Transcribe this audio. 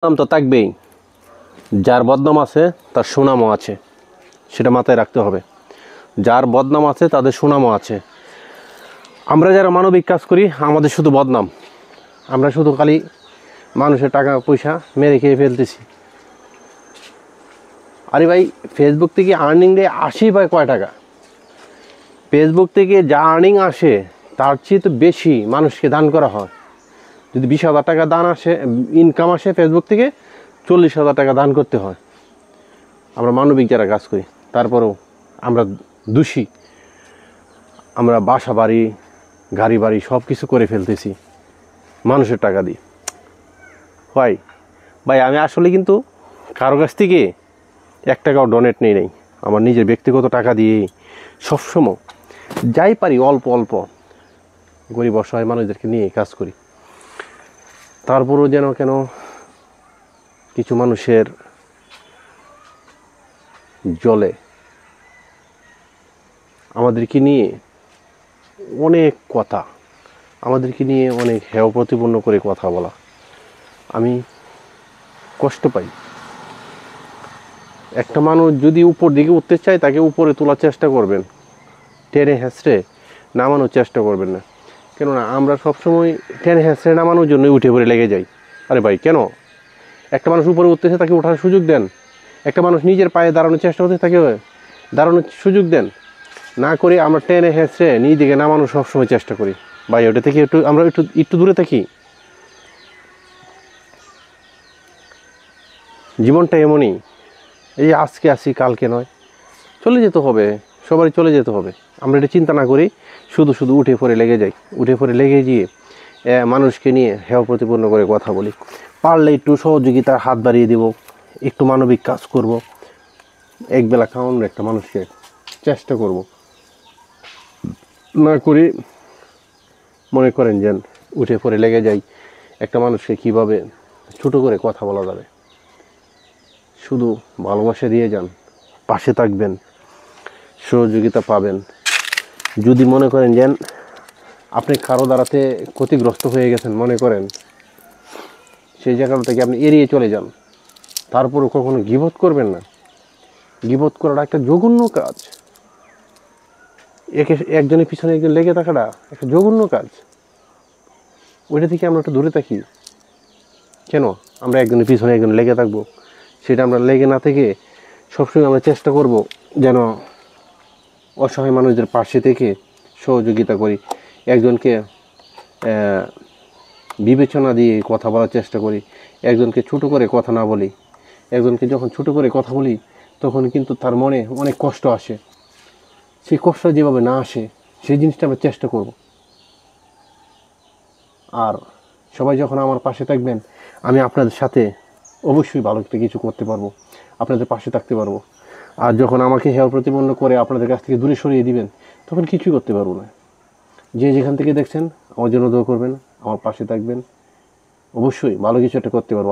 নাম তো থাকবেই, যার বদনাম আছে তার সুনামও আছে, সেটা মাথায় রাখতে হবে। যার বদনাম আছে তাদের সুনামও আছে। আমরা যারা মানবিক কাজ করি আমাদের শুধু বদনাম, আমরা শুধু খালি মানুষের টাকা পয়সা মেরে খেয়ে ফেলতেছি। আরে ভাই, ফেসবুক থেকে আর্নিং ডে আসি ভাই কয় টাকা? ফেসবুক থেকে যা আর্নিং আসে তার চেয়ে তো বেশি মানুষকে দান করা হয়। যদি 20,000 টাকা দান আসে, ইনকাম আসে ফেসবুক থেকে, 40,000 টাকা দান করতে হয়। আমরা মানবিক যারা কাজ করি তারপরেও আমরা দোষী। আমরা বাসা বাড়ি, গাড়ি বাড়ি সব কিছু করে ফেলতেছি মানুষের টাকা দিয়ে। ভাই ভাই আমি আসলে কিন্তু কারো কাছ থেকে 1 টাকাও ডোনেট নেই নাই। আমার নিজের ব্যক্তিগত টাকা দিয়ে সবসময় যাই পারি অল্প অল্প গরিব অসহায় মানুষদেরকে নিয়ে কাজ করি। তারপরেও যেন কেন কিছু মানুষের জলে আমাদেরকে নিয়ে অনেক কথা, আমাদেরকে নিয়ে অনেক হেয় প্রতিপন্ন করে কথা বলা, আমি কষ্ট পাই। একটা মানুষ যদি উপর দিকে উঠতে চায় তাকে উপরে তোলার চেষ্টা করবেন, টেনে হেঁচড়ে নামানোর চেষ্টা করবেন না। কেননা আমরা সবসময় টেনে হেঁচড়ে নামানোর জন্য উঠে পড়ে লেগে যাই। আরে ভাই কেন? একটা মানুষ উপরে উঠতেছে তাকে ওঠার সুযোগ দেন। একটা মানুষ নিজের পায়ে দাঁড়ানোর চেষ্টা করতে তাকে দাঁড়ানোর সুযোগ দেন। না করে আমরা টেনে হেঁচড়ে নিজেকে নামানোর সবসময় চেষ্টা করি। ভাই ওটা থেকে আমরা একটু দূরে থাকি। জীবনটা এমনই, এই আজকে আসি কালকে নয়, চলে যেতে হবে, সবারই চলে যেতে হবে। আমরা এটা চিন্তা না করি, শুধু শুধু উঠে পড়ে লেগে যাই। উঠে পড়ে লেগে গিয়ে মানুষকে নিয়ে হেয় প্রতিপন্ন করে কথা বলি। পারলে একটু সহযোগিতার হাত বাড়িয়ে দেব, একটু মানবিক কাজ করব, একবেলা খাওয়ানোর একটা মানুষকে চেষ্টা করব। না করি মনে করেন যেন উঠে পড়ে লেগে যাই একটা মানুষকে কীভাবে ছোটো করে কথা বলা যাবে। শুধু ভালোবাসা দিয়ে যান, পাশে থাকবেন, সহযোগিতা পাবেন। যদি মনে করেন যেন আপনি কারো দ্বারাতে ক্ষতিগ্রস্ত হয়ে গেছেন, মনে করেন সেই জায়গা থেকে আপনি এড়িয়ে চলে যান। তারপরও কখনো গীবত করবেন না। গীবত করাটা একটা জঘন্য কাজ। একজনের পিছনে একজন লেগে থাকাটা একটা জঘন্য কাজ। ওইটা থেকে আমরা একটু দূরে থাকি। কেন আমরা একজনের পিছনে একজন লেগে থাকবো? সেটা আমরা লেগে না থেকে সবসময় আমরা চেষ্টা করব যেন অসহায় মানুষদের পাশে থেকে সহযোগিতা করি। একজনকে বিবেচনা দিয়ে কথা বলার চেষ্টা করি, একজনকে ছোটো করে কথা না বলি। একজনকে যখন ছোটো করে কথা বলি তখন কিন্তু তার মনে অনেক কষ্ট আসে। সেই কষ্ট যেভাবে না আসে সেই জিনিসটা আমরা চেষ্টা করব। আর সবাই যখন আমার পাশে থাকবেন আমি আপনাদের সাথে অবশ্যই ভালো একটা কিছু করতে পারবো, আপনাদের পাশে থাকতে পারবো। আর যখন আমাকে হেয় প্রতিপন্ন করে আপনাদের কাছ থেকে দূরে সরিয়ে দিবেন তখন কিছুই করতে পারবো না। যে যেখান থেকে দেখছেন আমার জন্য দোয়া করবেন, আমার পাশে থাকবেন, অবশ্যই ভালো কিছু একটা করতে পারবো।